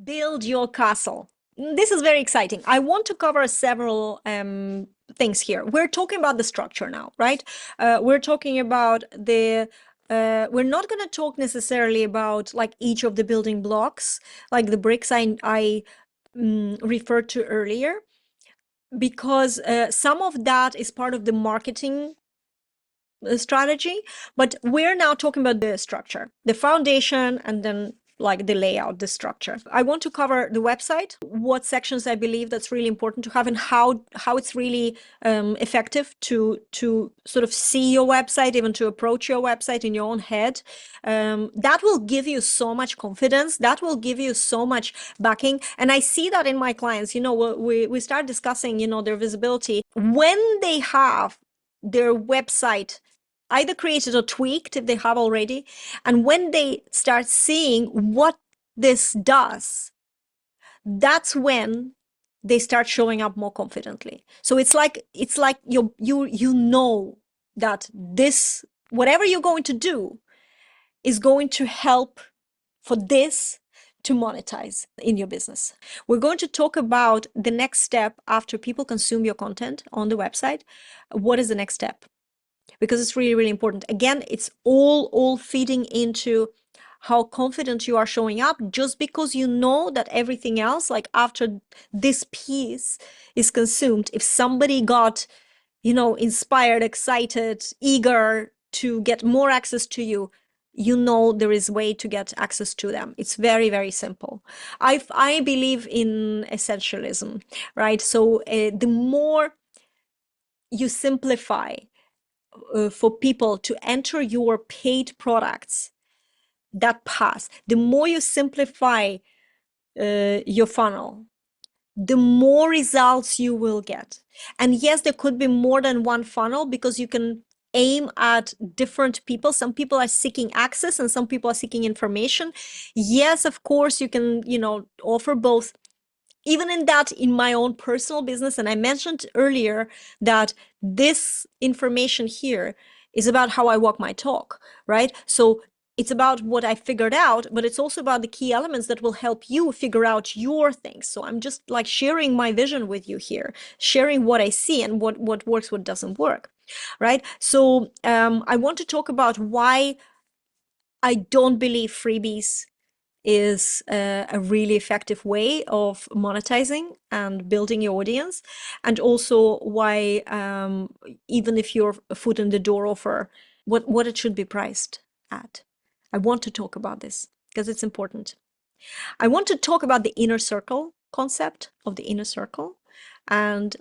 Build your castle. This is very exciting. I want to cover several things here. We're talking about the structure now, right? We're talking about we're not going to talk necessarily about like each of the building blocks, like the bricks I referred to earlier, because some of that is part of the marketing strategy, but we're now talking about the structure, the foundation, and then like the layout, the structure. I want to cover the website, what sections I believe that's really important to have, and how it's really effective to sort of see your website, even to approach your website in your own head. That will give you so much confidence. That will give you so much backing. And I see that in my clients. We start discussing, their visibility when they have their website either created or tweaked if they have already. And when they start seeing what this does, that's when they start showing up more confidently. So it's like you know that this, whatever you're going to do, is going to help for this to monetize in your business. We're going to talk about the next step after people consume your content on the website. What is the next step? Because it's really, really important. Again, it's all feeding into how confident you are showing up, just because you know that everything else, like after this piece is consumed, if somebody got, inspired, excited, eager to get more access to you, there is a way to get access to them. It's very, very simple. I believe in essentialism, right? So the more you simplify for people to enter your paid products that pass, the more you simplify your funnel, the more results you will get. And yes, there could be more than one funnel because you can aim at different people. Some people are seeking access and some people are seeking information. Yes, of course, you can, offer both. Even in my own personal business, and I mentioned earlier that this information here is about how I walk my talk, right? So it's about what I figured out, but it's also about the key elements that will help you figure out your things. So I'm just like sharing my vision with you here, sharing what I see and what works, what doesn't work, right? So I want to talk about why I don't believe freebies is a really effective way of monetizing and building your audience, and also why even if you're a foot in the door offer, what it should be priced at. I want to talk about this because it's important. I want to talk about the inner circle concept of the inner circle, and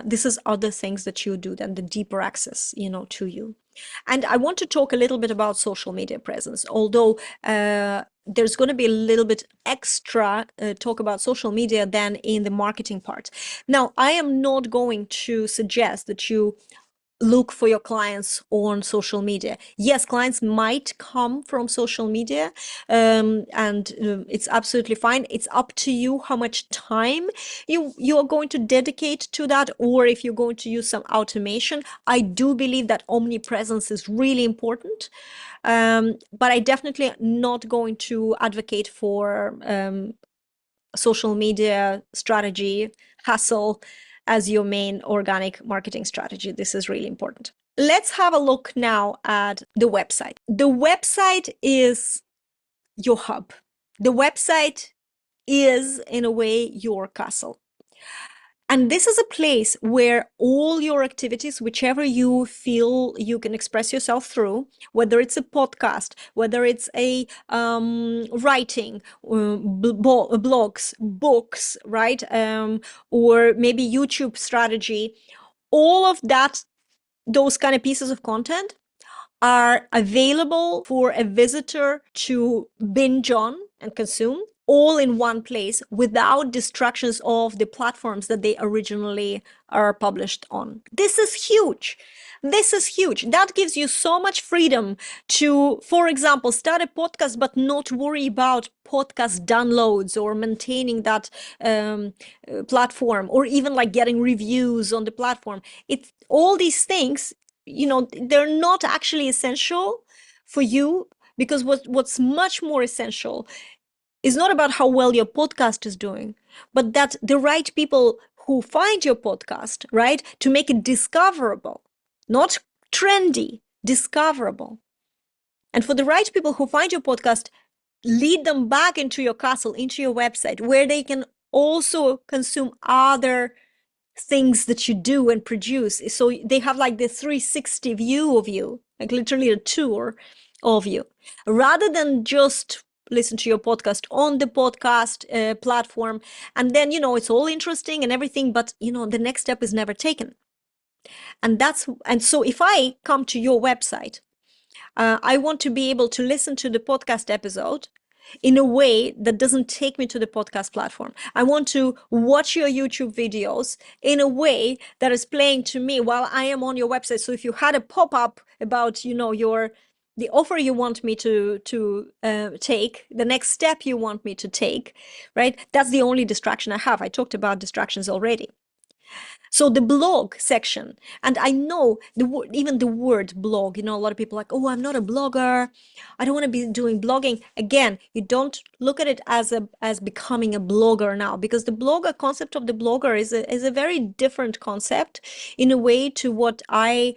this is other things that you do, then the deeper access, to you. And I want to talk a little bit about social media presence, although there's going to be a little bit extra talk about social media than in the marketing part. Now, I am not going to suggest that you look for your clients on social media. Yes, clients might come from social media, and it's absolutely fine. It's up to you how much time you are going to dedicate to that, or if you're going to use some automation. I do believe that omnipresence is really important, but I definitely not going to advocate for social media strategy hustle as your main organic marketing strategy. This is really important. Let's have a look now at the website. The website is your hub. The website is, in a way, your castle. And this is a place where all your activities, whichever you feel you can express yourself through, whether it's a podcast, whether it's a writing, blogs, books, right? Or maybe YouTube strategy, all of that, those kind of pieces of content are available for a visitor to binge on and consume, all in one place without distractions of the platforms that they originally are published on. This is huge. This is huge. That gives you so much freedom to, for example, start a podcast, but not worry about podcast downloads or maintaining that platform, or even like getting reviews on the platform. It's all these things, they're not actually essential for you, because what's much more essential is not about how well your podcast is doing, but that the right people who find your podcast, right, to make it discoverable, not trendy, discoverable. And for the right people who find your podcast, lead them back into your castle, into your website, where they can also consume other things that you do and produce. So they have like the 360 view of you, like literally a tour of you, rather than just listen to your podcast on the podcast platform. And then, it's all interesting and everything, but, the next step is never taken. And so if I come to your website, I want to be able to listen to the podcast episode in a way that doesn't take me to the podcast platform. I want to watch your YouTube videos in a way that is playing to me while I am on your website. So if you had a pop-up about, the offer you want me to take, the next step you want me to take, right? That's the only distraction I have. I talked about distractions already. So the blog section, and I know even the word blog, a lot of people are like, oh, I'm not a blogger. I don't want to be doing blogging. Again, you don't look at it as becoming a blogger now, because the blogger concept of the blogger is a very different concept in a way to what I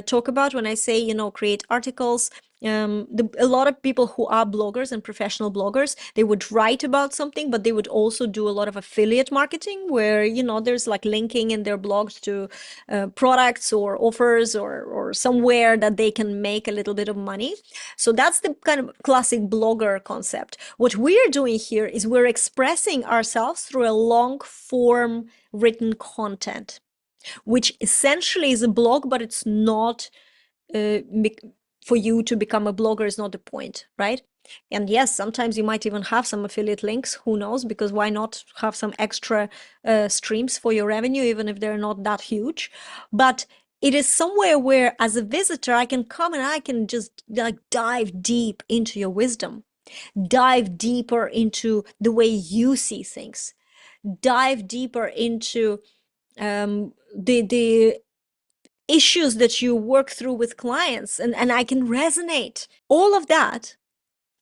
talk about when I say, create articles. A lot of people who are bloggers and professional bloggers, they would write about something, but they would also do a lot of affiliate marketing where, there's like linking in their blogs to products or offers or somewhere that they can make a little bit of money. So that's the kind of classic blogger concept. What we're doing here is we're expressing ourselves through a long form written content, which essentially is a blog, but it's not for you to become a blogger is not the point, right? And yes, sometimes you might even have some affiliate links, who knows, because why not have some extra streams for your revenue, even if they're not that huge. But it is somewhere where as a visitor, I can come and I can just like dive deep into your wisdom, dive deeper into the way you see things, dive deeper into the issues that you work through with clients, and I can resonate. All of that,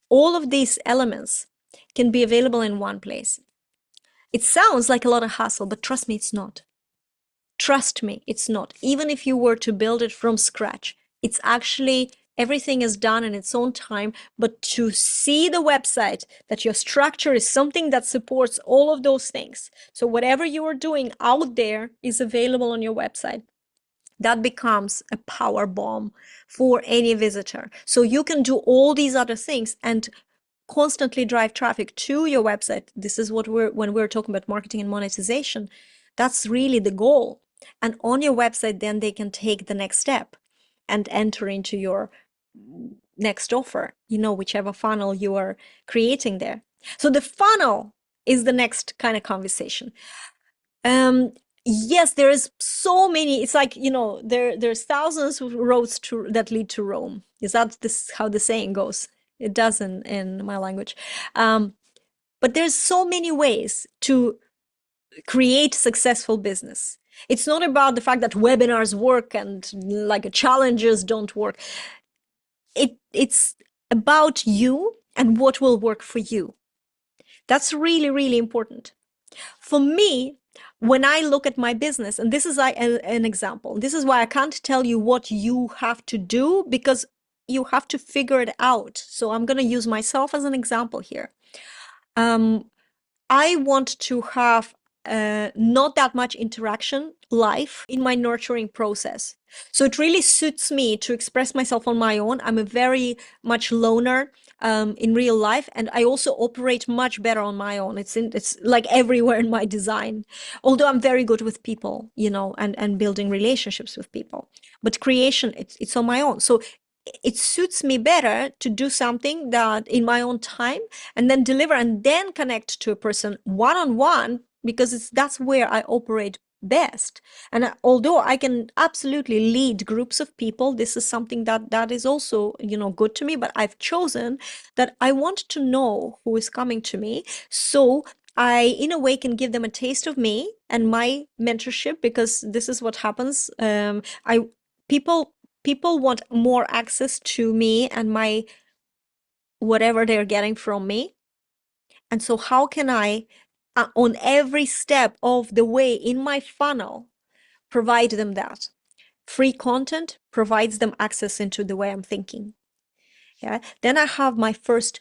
all of these elements can be available in one place. It sounds like a lot of hassle, but trust me, it's not. Trust me, it's not. Even if you were to build it from scratch, it's actually everything is done in its own time. But to see the website, that your structure is something that supports all of those things. So whatever you are doing out there is available on your website. That becomes a power bomb for any visitor. So you can do all these other things and constantly drive traffic to your website. This is what when we're talking about marketing and monetization, that's really the goal. And on your website, then they can take the next step and enter into your next offer, whichever funnel you are creating there. So the funnel is the next kind of conversation. Yes, there is so many. It's like, there's thousands of roads that lead to Rome. Is that this how the saying goes? It does in my language. But there's so many ways to create successful business. It's not about the fact that webinars work and like challenges don't work. It's about you and what will work for you. That's really, really important. For me, when I look at my business, and this is like an example, this is why I can't tell you what you have to do, because you have to figure it out. So I'm going to use myself as an example here. I want to have not that much interaction live in my nurturing process. So it really suits me to express myself on my own. I'm a very much loner in real life, and I also operate much better on my own. It's like everywhere in my design. Although I'm very good with people, and building relationships with people, but creation it's on my own. So it suits me better to do something that in my own time and then deliver and then connect to a person one-on-one, because that's where I operate best. And although I can absolutely lead groups of people, this is something that is also, good to me, but I've chosen that I want to know who is coming to me. So I, in a way, can give them a taste of me and my mentorship, because this is what happens. People want more access to me and my whatever they're getting from me. And so how can I, on every step of the way in my funnel, provide them that? Free content provides them access into the way I'm thinking. Yeah. Then I have my first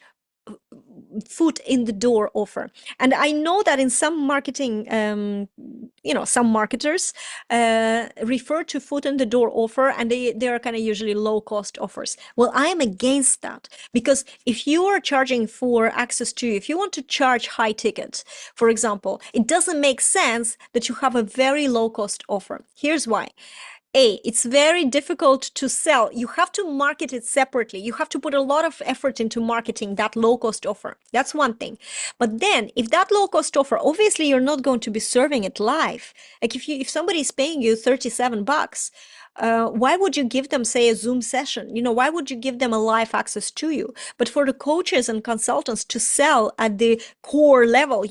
foot in the door offer. And I know that in some marketing, some marketers refer to foot in the door offer, and they are kind of usually low cost offers. Well, I am against that, because if you are charging for access to, if you want to charge high tickets, for example, it doesn't make sense that you have a very low cost offer. Here's why. It's very difficult to sell. You have to market it separately. You have to put a lot of effort into marketing that low-cost offer. That's one thing. But then if that low-cost offer, obviously you're not going to be serving it live. Like if somebody is paying you $37, why would you give them, say, a Zoom session? Why would you give them a live access to you? But for the coaches and consultants to sell at the core level,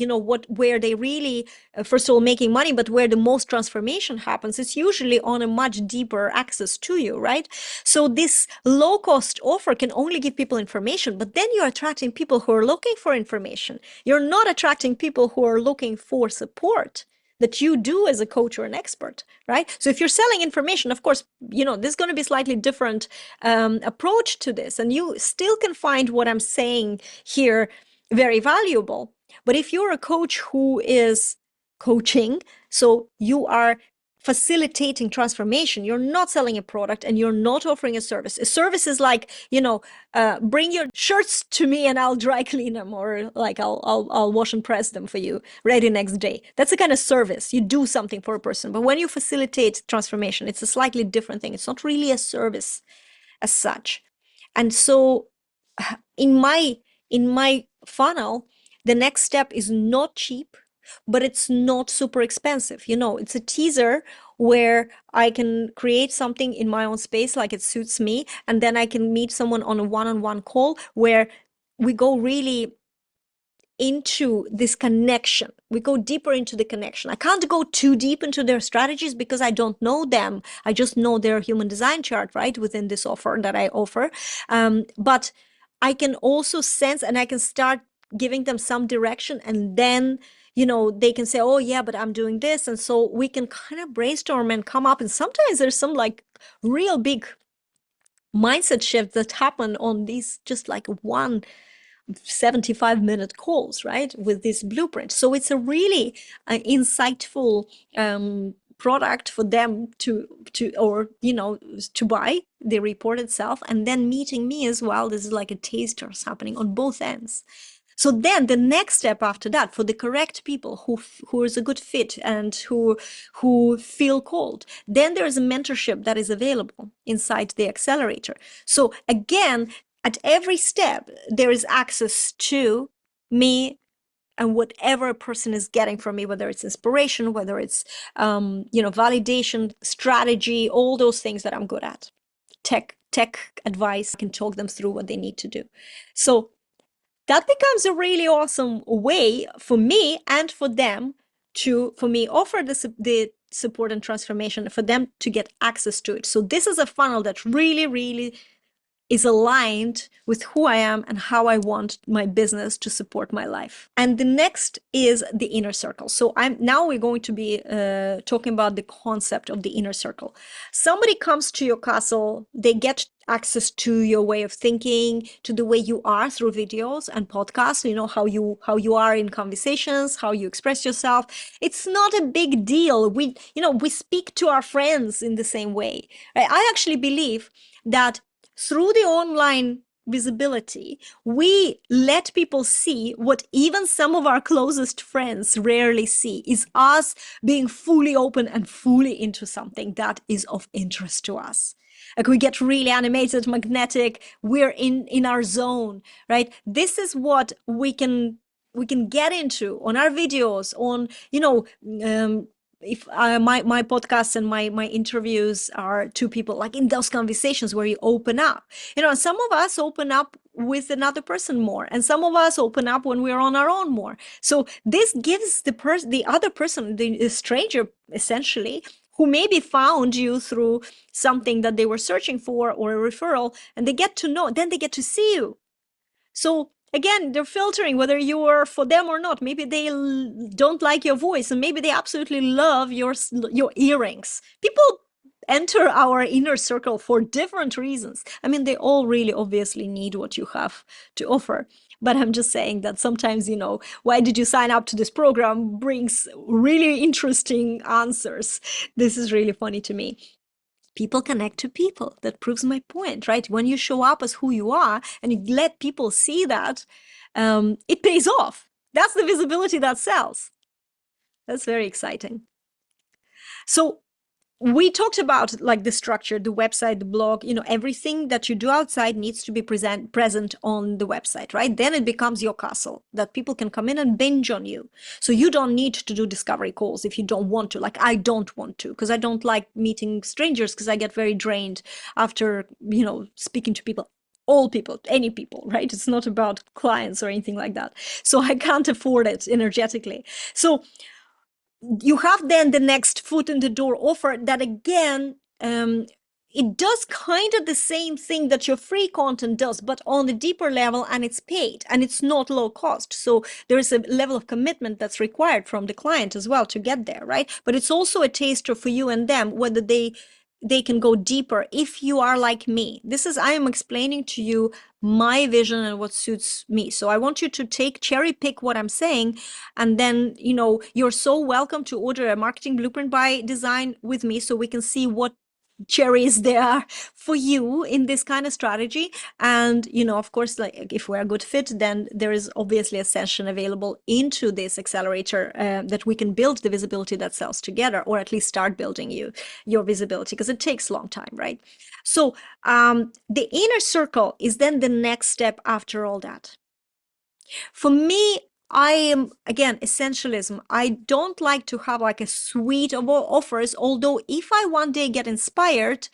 where they really, first of all, making money, but where the most transformation happens, it's usually on a much deeper access to you, right? So this low cost offer can only give people information, but then you're attracting people who are looking for information. You're not attracting people who are looking for support that you do as a coach or an expert, right? So if you're selling information, of course, there's going to be slightly different approach to this, and you still can find what I'm saying here very valuable. But if you're a coach who is coaching, so you are facilitating transformation, you're not selling a product and you're not offering a service. A service is like, bring your shirts to me and I'll dry clean them, or like I'll wash and press them for you ready next day. That's a kind of service. You do something for a person. But when you facilitate transformation, it's a slightly different thing. It's not really a service as such. And so in my funnel, the next step is not cheap, but it's not super expensive. It's a teaser where I can create something in my own space like it suits me, and then I can meet someone on a one-on-one call where we go really into this connection. We go deeper into the connection. I can't go too deep into their strategies because I don't know them. I just know their human design chart, right, within this offer that I offer. But I can also sense, and I can start giving them some direction, and then they can say, oh yeah, but I'm doing this. And so we can kind of brainstorm and come up. And sometimes there's some like real big mindset shifts that happen on these just like 75-minute calls, right, with this blueprint. So it's a really insightful product for them to buy the report itself, and then meeting me as well. This is like a taster happening on both ends. So then the next step after that, for the correct people who is a good fit and who feel called, then there is a mentorship that is available inside the accelerator. So again, at every step, there is access to me and whatever a person is getting from me, whether it's inspiration, whether it's validation, strategy, all those things that I'm good at. Tech advice, I can talk them through what they need to do. So that becomes a really awesome way for me and for them for me offer the support and transformation, for them to get access to it. So this is a funnel that really, really is aligned with who I am and how I want my business to support my life. And the next is the inner circle. So we're going to be talking about the concept of the inner circle. Somebody comes to your castle, they get access to your way of thinking, to the way you are through videos and podcasts, how you are in conversations, how you express yourself. It's not a big deal. We speak to our friends in the same way. Right? I actually believe that through the online visibility, we let people see what even some of our closest friends rarely see, is us being fully open and fully into something that is of interest to us. Like we get really animated, magnetic, we're in our zone, right? This is what we can get into on our videos, on, if my podcasts and my interviews are to people, like in those conversations where you open up, and some of us open up with another person more, and some of us open up when we're on our own more. So this gives the other person, the stranger essentially, who maybe found you through something that they were searching for or a referral, and they get to know, then they get to see you. So Again, they're filtering whether you are for them or not. Maybe they don't like your voice, and maybe they absolutely love your earrings. People enter our inner circle for different reasons. I mean, they all really obviously need what you have to offer. But I'm just saying that sometimes, why did you sign up to this program brings really interesting answers. This is really funny to me. People connect to people. That proves my point, right? When you show up as who you are and you let people see that, it pays off. That's the visibility that sells. That's very exciting. So we talked about like the structure, the website, the blog, everything that you do outside needs to be present on the website, right? Then it becomes your castle that people can come in and binge on you. So you don't need to do discovery calls if you don't want to. Like I don't want to, because I don't like meeting strangers, because I get very drained after, speaking to people. All people, any people, right? It's not about clients or anything like that. So I can't afford it energetically. So you have then the next foot in the door offer that again, it does kind of the same thing that your free content does, but on a deeper level, and it's paid and it's not low cost. So there is a level of commitment that's required from the client as well to get there, right? But it's also a taster for you and them, whether they can go deeper if you are like me. I am explaining to you my vision and what suits me. So I want you to cherry pick what I'm saying. And then, you're so welcome to order a marketing blueprint by design with me so we can see what cherries there are for you in this kind of strategy. And of course, like if we're a good fit, then there is obviously a session available into this accelerator that we can build the visibility that sells together, or at least start building your visibility, because it takes a long time, right? So the inner circle is then the next step after all that. For me, I am, again, essentialism. I don't like to have like a suite of offers, although if I one day get inspired,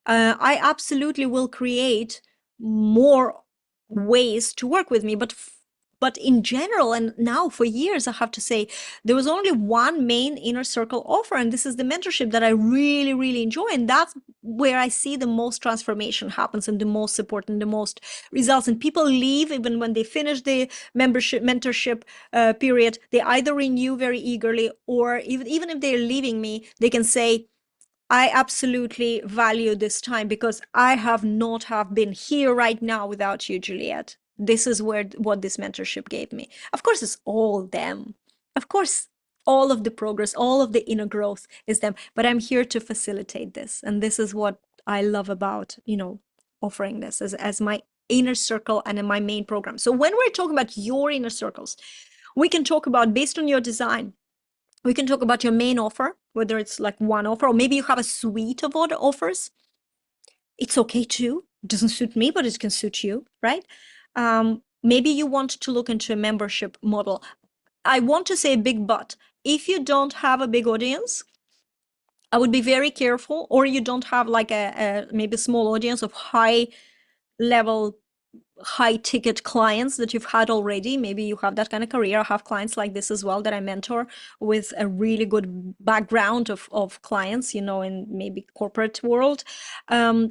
I absolutely will create more ways to work with me. But in general, and now for years, I have to say, there was only one main inner circle offer, and this is the mentorship that I really, really enjoy. And that's where I see the most transformation happens and the most support and the most results. And people leave even when they finish the mentorship period. They either renew very eagerly, or even if they're leaving me, they can say, I absolutely value this time because I have not have been here right now without you, Juliette. This is what this mentorship gave me. Of course, it's all them. Of course, all of the progress, all of the inner growth is them. But I'm here to facilitate this, and this is what I love about offering this as my inner circle and in my main program. So when we're talking about your inner circles, we can talk about based on your design. We can talk about your main offer, whether it's like one offer, or maybe you have a suite of other offers. It's okay too. It doesn't suit me, but it can suit you, right? Maybe you want to look into a membership model. I want to say a big but. If you don't have a big audience, I would be very careful, or you don't have like a maybe small audience of high level, high ticket clients that you've had already. Maybe you have that kind of career. I have clients like this as well that I mentor with a really good background of clients, in maybe corporate world. The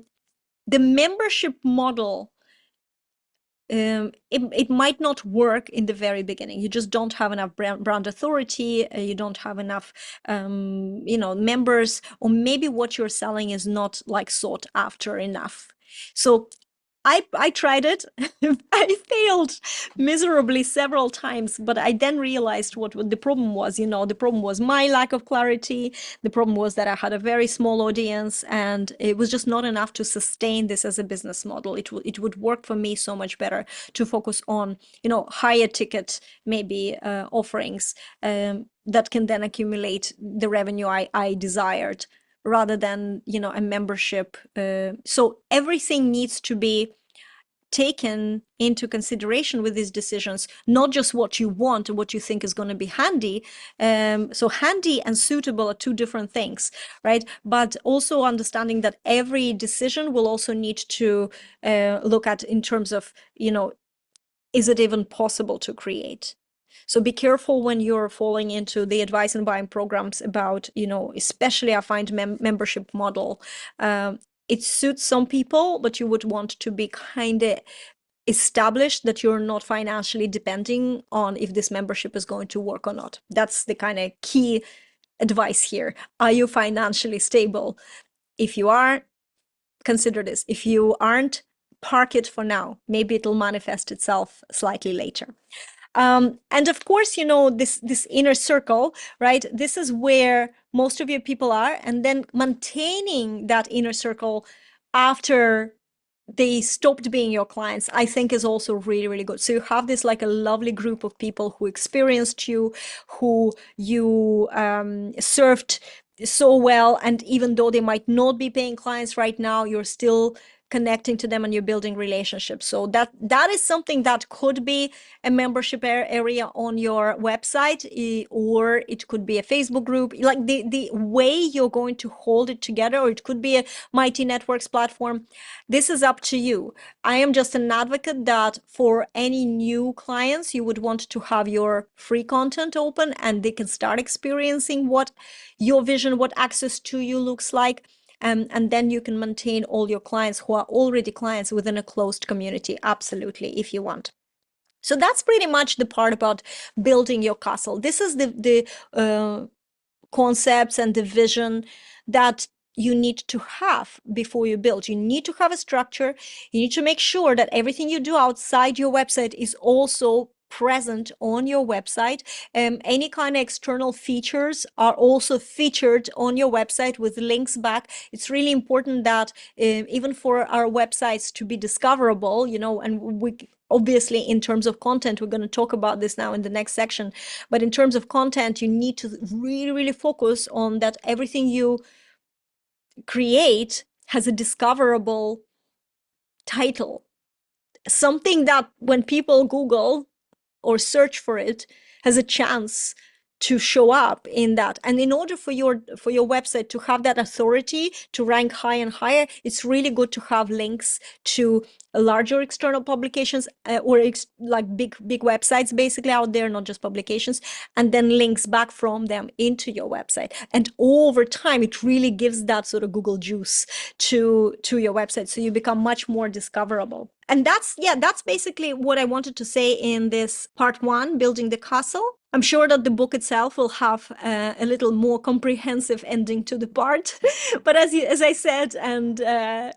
membership model, it might not work in the very beginning. You just don't have enough brand authority. You don't have enough, members, or maybe what you're selling is not like sought after enough. So I tried it. I failed miserably several times, but I then realized what the problem was. The problem was my lack of clarity. The problem was that I had a very small audience, and it was just not enough to sustain this as a business model. It would work for me so much better to focus on, higher ticket, maybe offerings that can then accumulate the revenue I desired, rather than a membership. So everything needs to be taken into consideration with these decisions, not just what you want and what you think is going to be handy. So handy and suitable are two different things, right? But also understanding that every decision will also need to look at in terms of, is it even possible to create? So be careful when you're falling into the advice and buying programs about, especially I find membership model. It suits some people, but you would want to be kind of establish that you're not financially depending on if this membership is going to work or not. That's the kind of key advice here. Are you financially stable? If you are, consider this. If you aren't, park it for now. Maybe it'll manifest itself slightly later. And of course, you know, this inner circle, right? This is where most of your people are, and then maintaining that inner circle after they stopped being your clients, I think is also really, really good. So you have this like a lovely group of people who experienced you, who you served so well. And even though they might not be paying clients right now, you're still connecting to them and you're building relationships. So that is something that could be a membership area on your website, or it could be a Facebook group, like the way you're going to hold it together, or it could be a Mighty Networks platform. This is up to you. I am just an advocate that for any new clients, you would want to have your free content open and they can start experiencing what your vision, what access to you looks like. And then you can maintain all your clients who are already clients within a closed community, absolutely, if you want. So that's pretty much the part about building your castle. This is the concepts and the vision that you need to have before you build. You need to have a structure. You need to make sure that everything you do outside your website is also present on your website. Any kind of external features are also featured on your website with links back. It's really important that even for our websites to be discoverable, you know, and we obviously in terms of content, we're going to talk about this now in the next section, but in terms of content, you need to really, really focus on that everything you create has a discoverable title, something that when people Google or search for it has a chance to show up in that. And in order for your website to have that authority to rank high and higher, it's really good to have links to larger external publications or like big websites basically out there, not just publications, and then links back from them into your website. And over time, it really gives that sort of Google juice to your website, so you become much more discoverable. And that's basically what I wanted to say in this part 1, building the castle. I'm sure that the book itself will have a little more comprehensive ending to the part. But as I said, and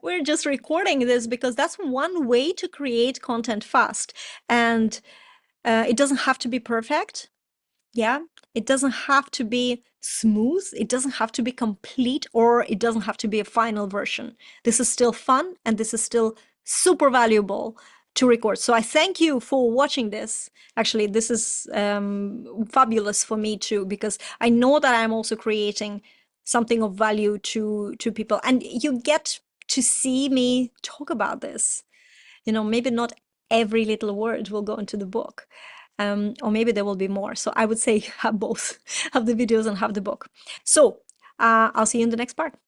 we're just recording this because that's one way to create content fast. And it doesn't have to be perfect. Yeah, it doesn't have to be smooth. It doesn't have to be complete, or it doesn't have to be a final version. This is still fun, and this is still super valuable to record. So I thank you for watching this. Actually, this is fabulous for me too, because I know that I'm also creating something of value to people, and you get to see me talk about this. You know, maybe not every little word will go into the book. Or maybe there will be more. So I would say have both, have the videos and have the book. So I'll see you in the next part.